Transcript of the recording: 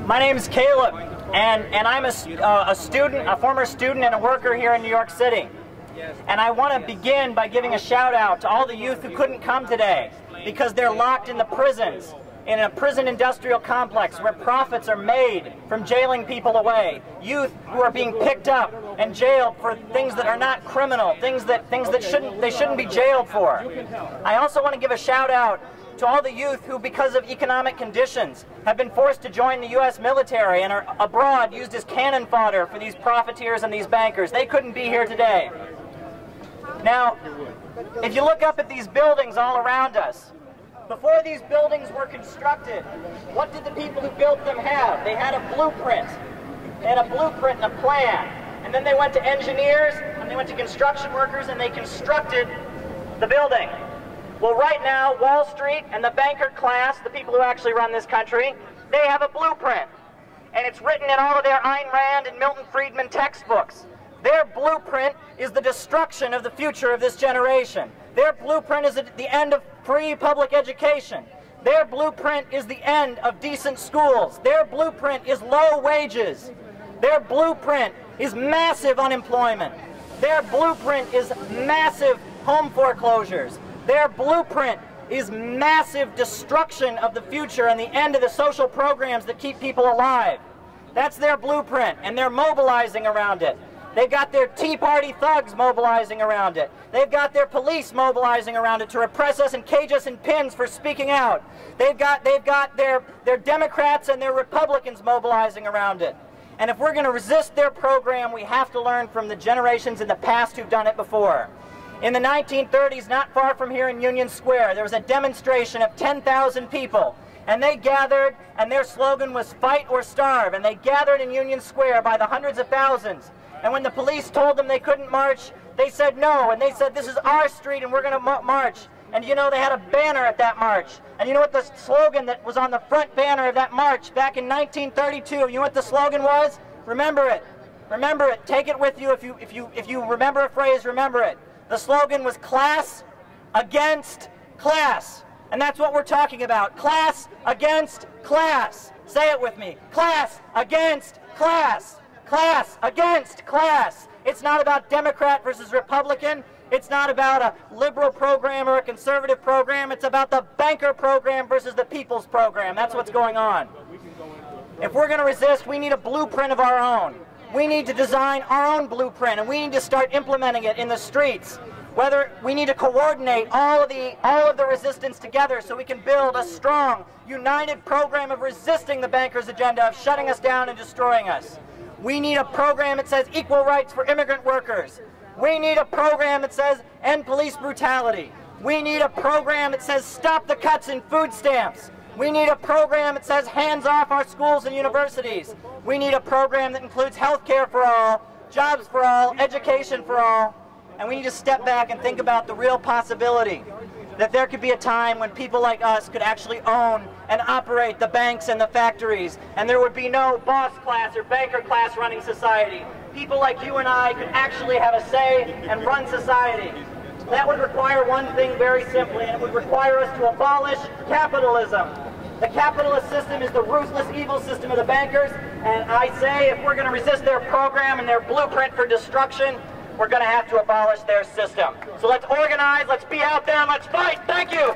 My name is Caleb, and I'm a former student and a worker here in New York City. And I want to begin by giving a shout out to all the youth who couldn't come today because they're locked in the prisons, in a prison industrial complex where profits are made from jailing people away. Youth who are being picked up and jailed for things that are not criminal, things that they shouldn't be jailed for. I also want to give a shout out to all the youth who, because of economic conditions, have been forced to join the U.S. military and are abroad used as cannon fodder for these profiteers and these bankers. They couldn't be here today. Now, if you look up at these buildings all around us, before these buildings were constructed, what did the people who built them have? They had a blueprint. They had a blueprint and a plan. And then they went to engineers, and they went to construction workers, and they constructed the building. Well, right now, Wall Street and the banker class, the people who actually run this country, they have a blueprint. And it's written in all of their Ayn Rand and Milton Friedman textbooks. Their blueprint is the destruction of the future of this generation. Their blueprint is the end of free public education. Their blueprint is the end of decent schools. Their blueprint is low wages. Their blueprint is massive unemployment. Their blueprint is massive home foreclosures. Their blueprint is massive destruction of the future and the end of the social programs that keep people alive. That's their blueprint, and they're mobilizing around it. They've got their Tea Party thugs mobilizing around it. They've got their police mobilizing around it to repress us and cage us in pins for speaking out. They've got their Democrats and their Republicans mobilizing around it. And if we're going to resist their program, we have to learn from the generations in the past who've done it before. In the 1930s, not far from here in Union Square, there was a demonstration of 10,000 people. And they gathered, and their slogan was "Fight or Starve." And they gathered in Union Square by the hundreds of thousands. And when the police told them they couldn't march, they said no. And they said, "This is our street, and we're going to march." And you know, they had a banner at that march. And you know what the slogan that was on the front banner of that march back in 1932? You know what the slogan was? Remember it. Remember it. Take it with you. If you remember a phrase, remember it. The slogan was class against class. And that's what we're talking about. Class against class. Say it with me. Class against class. Class against class. It's not about Democrat versus Republican. It's not about a liberal program or a conservative program. It's about the banker program versus the people's program. That's what's going on. If we're going to resist, we need a blueprint of our own. We need to design our own blueprint, and we need to start implementing it in the streets. Whether we need to coordinate all of the resistance together so we can build a strong, united program of resisting the bankers' agenda of shutting us down and destroying us. We need a program that says equal rights for immigrant workers. We need a program that says end police brutality. We need a program that says stop the cuts in food stamps. We need a program that says hands off our schools and universities. We need a program that includes health care for all, jobs for all, education for all. And we need to step back and think about the real possibility that there could be a time when people like us could actually own and operate the banks and the factories, and there would be no boss class or banker class running society. People like you and I could actually have a say and run society. That would require one thing very simply, and it would require us to abolish capitalism. The capitalist system is the ruthless, evil system of the bankers, and I say if we're going to resist their program and their blueprint for destruction, we're going to have to abolish their system. So let's organize, let's be out there, and let's fight. Thank you.